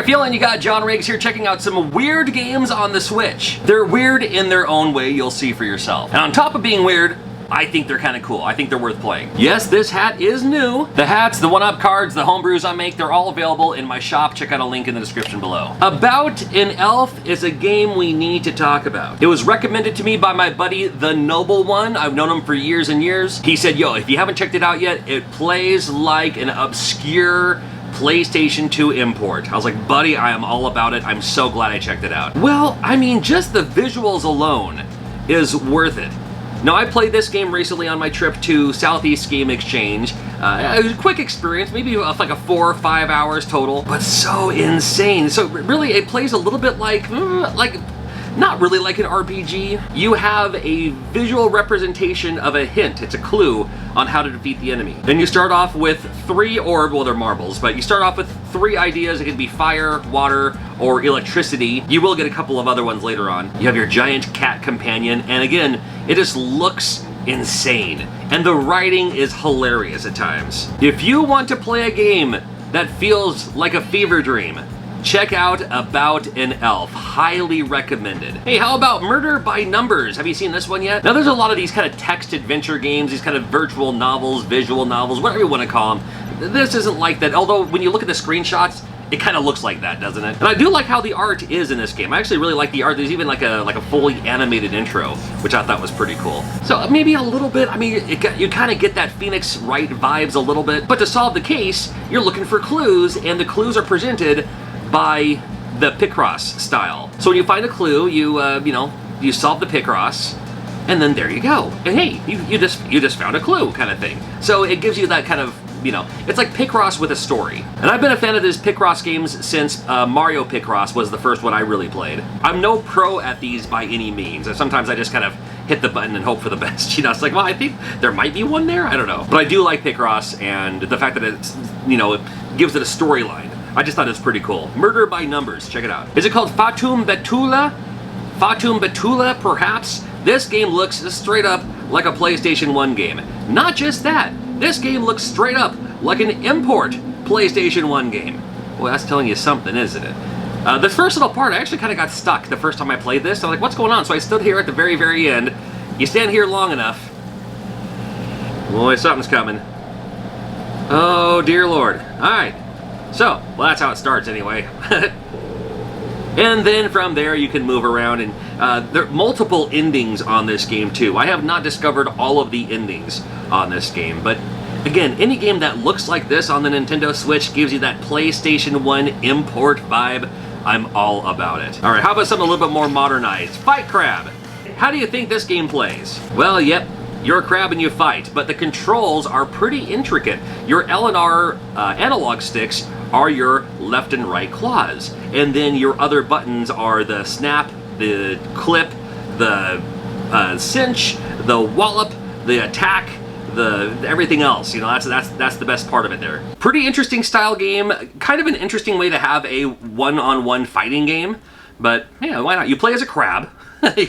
Alright, feeling you got John Riggs here checking out some weird games on the Switch. They're weird in their own way, you'll see for yourself. And on top of being weird, I think they're kind of cool. I think they're worth playing. Yes, this hat is new. The hats, the one-up cards, the homebrews I make, they're all available in my shop. Check out a link in the description below. About an Elf is a game we need to talk about. It was recommended to me by my buddy, the Noble One. I've known him for years and years. He said, yo, if you haven't checked it out yet, it plays like an obscure PlayStation 2 import. I was like, buddy, I am all about it. I'm so glad I checked it out. Well, I mean, just the visuals alone is worth it. Now, I played this game recently on my trip to Southeast Game Exchange. It was a quick experience, maybe like a 4 or 5 hours total, but so insane. So really, it plays a little bit like not really like an RPG. You have a visual representation of a hint, it's a clue on how to defeat the enemy. Then you start off with 3 well, they're marbles, but you start off with 3 ideas. It can be fire, water, or electricity. You will get a couple of other ones later on. You have your giant cat companion, and again, it just looks insane. And the writing is hilarious at times. If you want to play a game that feels like a fever dream, check out About an Elf. Highly recommended. Hey, how about Murder by Numbers? Have you seen this one yet? Now, there's a lot of these kind of text adventure games, these kind of virtual novels, visual novels, whatever you want to call them. This isn't like that, although when you look at the screenshots, it kind of looks like that, doesn't it? And I do like how the art is in this game. I actually really like the art. There's even like a fully animated intro, which I thought was pretty cool. So maybe a little bit, I mean, you kind of get that Phoenix Wright vibes a little bit. But to solve the case, you're looking for clues, and the clues are presented by the Picross style. So when you find a clue, you solve the Picross, and then there you go. And hey, you just found a clue kind of thing. So it gives you that kind of, it's like Picross with a story. And I've been a fan of these Picross games since Mario Picross was the first one I really played. I'm no pro at these by any means. And sometimes I just kind of hit the button and hope for the best. It's like, well, I think there might be one there. I don't know. But I do like Picross, and the fact that it's, it gives it a storyline. I just thought it was pretty cool. Murder by Numbers, check it out. Is it called Fatum Betula? Fatum Betula, perhaps? This game looks straight up like a PlayStation 1 game. Not just that, this game looks straight up like an import PlayStation 1 game. Well, that's telling you something, isn't it? The first little part, I actually kind of got stuck the first time I played this. I'm like, what's going on? So I stood here at the very, very end. You stand here long enough. Boy, something's coming. Oh, dear Lord. All right. So, well, that's how it starts anyway. And then from there you can move around, and there are multiple endings on this game too. I have not discovered all of the endings on this game, but again, any game that looks like this on the Nintendo Switch gives you that PlayStation 1 import vibe. I'm all about it. All right, how about something a little bit more modernized? Fight Crab. How do you think this game plays? Well, yep. You're a crab and you fight, but the controls are pretty intricate. Your L and R analog sticks are your left and right claws, and then your other buttons are the snap, the clip, the cinch, the wallop, the attack, the everything else. That's the best part of it there. Pretty interesting style game, kind of an interesting way to have a one-on-one fighting game, but yeah, why not? You play as a crab.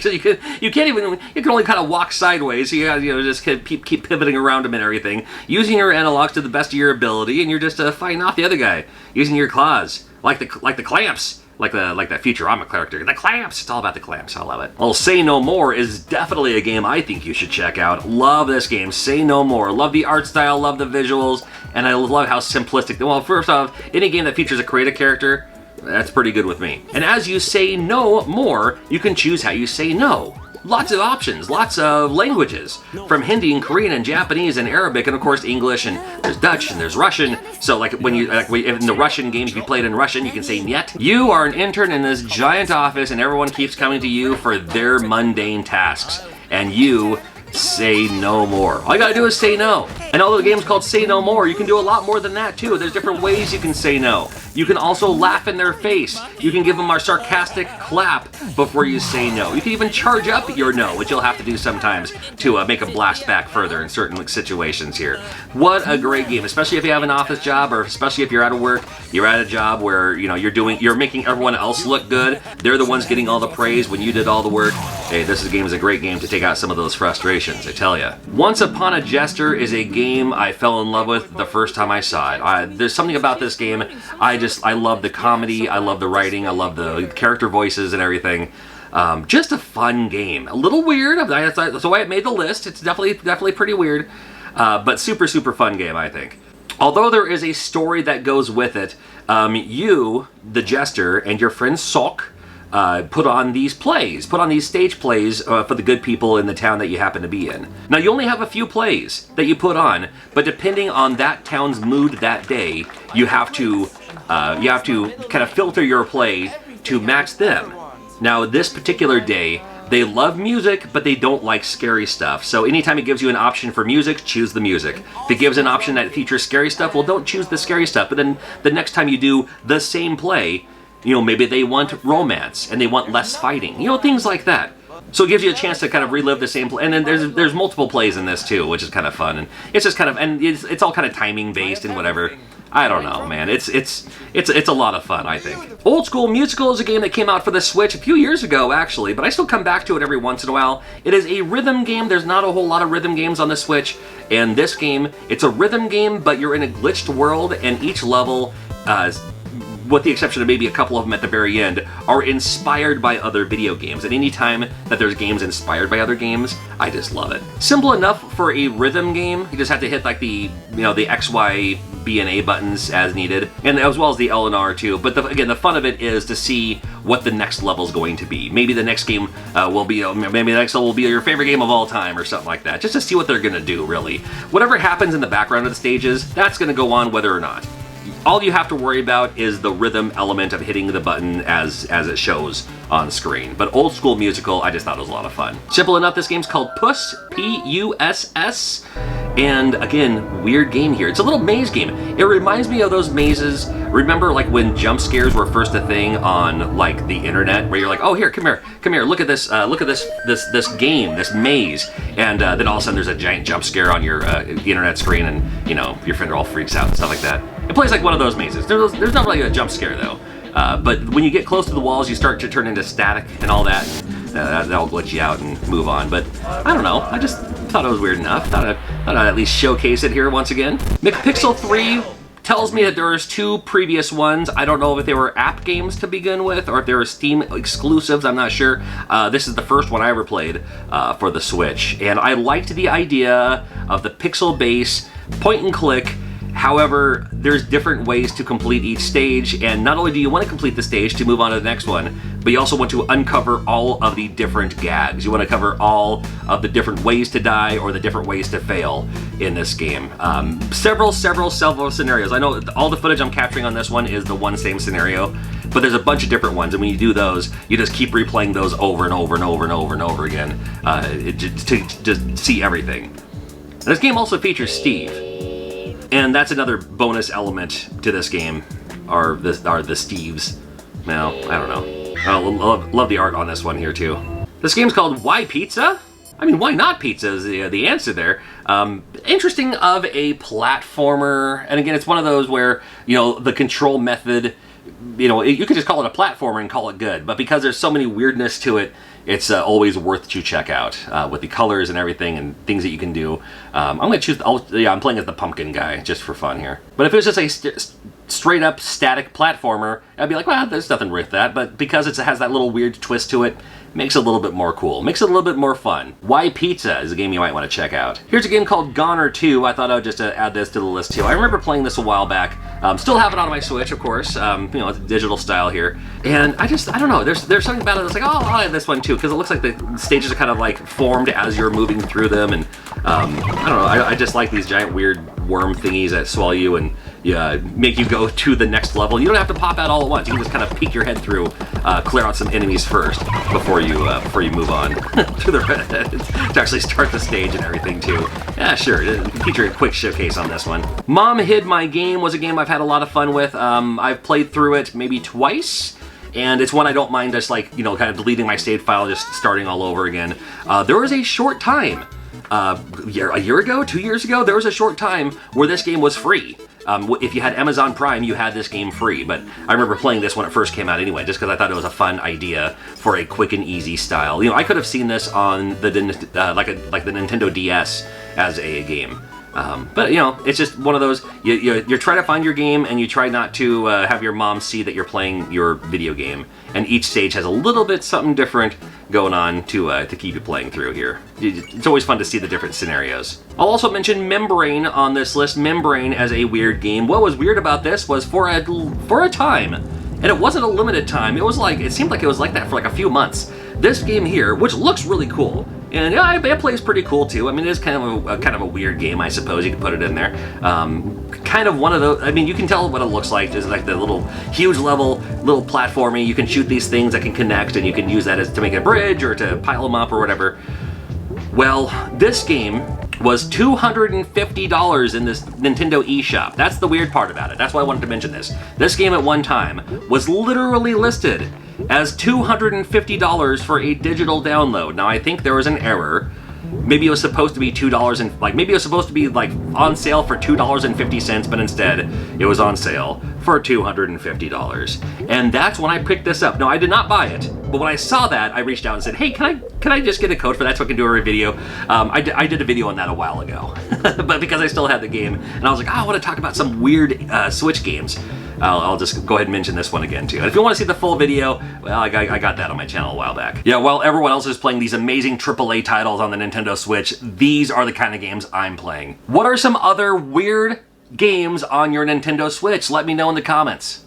So you can only kind of walk sideways. So you gotta, just keep pivoting around them and everything, using your analogs to the best of your ability, and you're just fighting off the other guy using your claws, like the clamps, like that Futurama character. The clamps. It's all about the clamps. I love it. Well, Say No More is definitely a game I think you should check out. Love this game. Say No More. Love the art style. Love the visuals, and I love how simplistic. Well, first off, any game that features a creative character, that's pretty good with me. And as you say no more, you can choose how you say no. Lots of options, lots of languages, from Hindi and Korean and Japanese and Arabic, and of course English, and there's Dutch and there's Russian. So like in the Russian games, if you played in Russian, you can say "niet." You are an intern in this giant office, and everyone keeps coming to you for their mundane tasks, and you say no more. All you gotta do is say no. And although the game's called Say No More, you can do a lot more than that too. There's different ways you can say no. You can also laugh in their face. You can give them a sarcastic clap before you say no. You can even charge up your no, which you'll have to do sometimes to make them blast back further in certain situations here. What a great game, especially if you have an office job, or especially if you're out of work, you're at a job where you're making everyone else look good. They're the ones getting all the praise when you did all the work. Hey, this game is a great game to take out some of those frustrations, I tell ya. Once Upon a Jester is a game I fell in love with the first time I saw it. There's something about this game I I love the comedy, I love the writing, I love the character voices and everything. Just a fun game. A little weird, that's the way it made the list. It's definitely pretty weird, but super fun game, I think. Although there is a story that goes with it, you, the Jester, and your friend Sok, put on these stage plays for the good people in the town that you happen to be in. Now, you only have a few plays that you put on, but depending on that town's mood that day, you have to kind of filter your play to match them. Now, this particular day, they love music, but they don't like scary stuff. So anytime it gives you an option for music, choose the music. If it gives an option that features scary stuff, well, don't choose the scary stuff. But then the next time you do the same play, you know, maybe they want romance and they want less fighting. You know, things like that. So it gives you a chance to kind of relive the same play. And then there's multiple plays in this too, which is kind of fun. And it's just kind of, and it's all kind of timing based and whatever. I don't know, man. It's a lot of fun, I think. Old School Musical is a game that came out for the Switch a few years ago, actually, but I still come back to it every once in a while. It is a rhythm game. There's not a whole lot of rhythm games on the Switch, and this game, it's a rhythm game, but you're in a glitched world, and each level, with the exception of maybe a couple of them at the very end, are inspired by other video games. And any time that there's games inspired by other games, I just love it. Simple enough for a rhythm game. You just have to hit like the X, Y, B, and A buttons as needed, and as well as the L and R too. But again, the fun of it is to see what the next level is going to be. Maybe the next game will be, maybe the next level will be your favorite game of all time or something like that. Just to see what they're gonna do, really. Whatever happens in the background of the stages, that's gonna go on whether or not. All you have to worry about is the rhythm element of hitting the button as it shows on screen. But Old School Musical, I just thought it was a lot of fun. Simple enough, this game's called Puss, P-U-S-S. And again, weird game here. It's a little maze game. It reminds me of those mazes. Remember like when jump scares were first a thing on like the internet, where you're like, oh here, come here, look at this game, this maze. And then all of a sudden there's a giant jump scare on your internet screen, and you know, your friend all freaks out and stuff like that. It plays like one of those mazes. There's not really a jump scare though. But when you get close to the walls, you start to turn into static and all that. That'll glitch you out and move on. But I don't know. I just thought it was weird enough. Thought I'd at least showcase it here once again. McPixel 3 tells me that there's two previous ones. I don't know if they were app games to begin with or if they were Steam exclusives. I'm not sure. This is the first one I ever played for the Switch. And I liked the idea of the pixel-based point and click. However, there's different ways to complete each stage, and not only do you want to complete the stage to move on to the next one, but you also want to uncover all of the different gags. You want to cover all of the different ways to die or the different ways to fail in this game. Several scenarios. I know all the footage I'm capturing on this one is the one same scenario, but there's a bunch of different ones, and when you do those, you just keep replaying those over and over and over and over and over again to see everything. And this game also features Steve. And that's another bonus element to this game, are the Steves. Well, I don't know. I love the art on this one here too. This game's called Why Pizza? I mean, why not pizza is the answer there. Interesting of a platformer, and again, it's one of those where, you know, the control method, you know, you could just call it a platformer and call it good, but because there's so many weirdness to it, it's always worth to check out with the colors and everything and things that you can do. I'm gonna choose, I'm playing as the pumpkin guy just for fun here. But if it was just a straight up static platformer, I'd be like, well, there's nothing with that. But because it has that little weird twist to it, makes it a little bit more cool, makes it a little bit more fun. Why Pizza is a game you might want to check out. Here's a game called Goner 2. I thought I would just add this to the list too. I remember playing this a while back. Still have it on my Switch, of course. You know, it's digital style here. And I don't know, there's something about it that's like, oh, I'll add this one too, because it looks like the stages are kind of like formed as you're moving through them. And I don't know, I just like these giant weird worm thingies that swallow you and make you go to the next level. You don't have to pop out all at once. You can just kind of peek your head through, clear out some enemies first before you move on to to actually start the stage and everything too. Yeah, sure. Feature a quick showcase on this one. Mom Hid My Game was a game I've had a lot of fun with. I've played through it maybe twice. And it's one I don't mind just like, you know, kind of deleting my save file, just starting all over again. There was a short time, a year ago, 2 years ago, there was a short time where this game was free. If you had Amazon Prime, you had this game free, but I remember playing this when it first came out anyway, just because I thought it was a fun idea for a quick and easy style. You know, I could have seen this on the like the Nintendo DS as a game. But you know, it's just one of those, you're trying to find your game and you try not to have your mom see that you're playing your video game. And each stage has a little bit something different going on to keep you playing through here. It's always fun to see the different scenarios. I'll also mention Membrane on this list. Membrane as a weird game. What was weird about this was for a time, and it wasn't a limited time, it seemed like it was like that for like a few months. This game here, which looks really cool, and yeah, it plays pretty cool too. I mean, it is kind of a weird game, I suppose you could put it in there. Kind of one of those. I mean, you can tell what it looks like. It's like the huge little platforming. You can shoot these things that can connect, and you can use that to make a bridge or to pile them up or whatever. Well, this game was $250 in this Nintendo eShop. That's the weird part about it. That's why I wanted to mention this. This game at one time was literally listed as $250 for a digital download. Now I think there was an error. Maybe it was supposed to be $2 and maybe it was supposed to be like on sale for $2.50, but instead it was on sale for $250. And that's when I picked this up. No, I did not buy it, but when I saw that, I reached out and said, "Hey, can I just get a code for that so I can do a video?" I did a video on that a while ago, but because I still had the game, and I was like, I want to talk about some weird Switch games. I'll just go ahead and mention this one again too. And if you want to see the full video, well, I got that on my channel a while back. Yeah, while everyone else is playing these amazing AAA titles on the Nintendo Switch, these are the kind of games I'm playing. What are some other weird games on your Nintendo Switch? Let me know in the comments.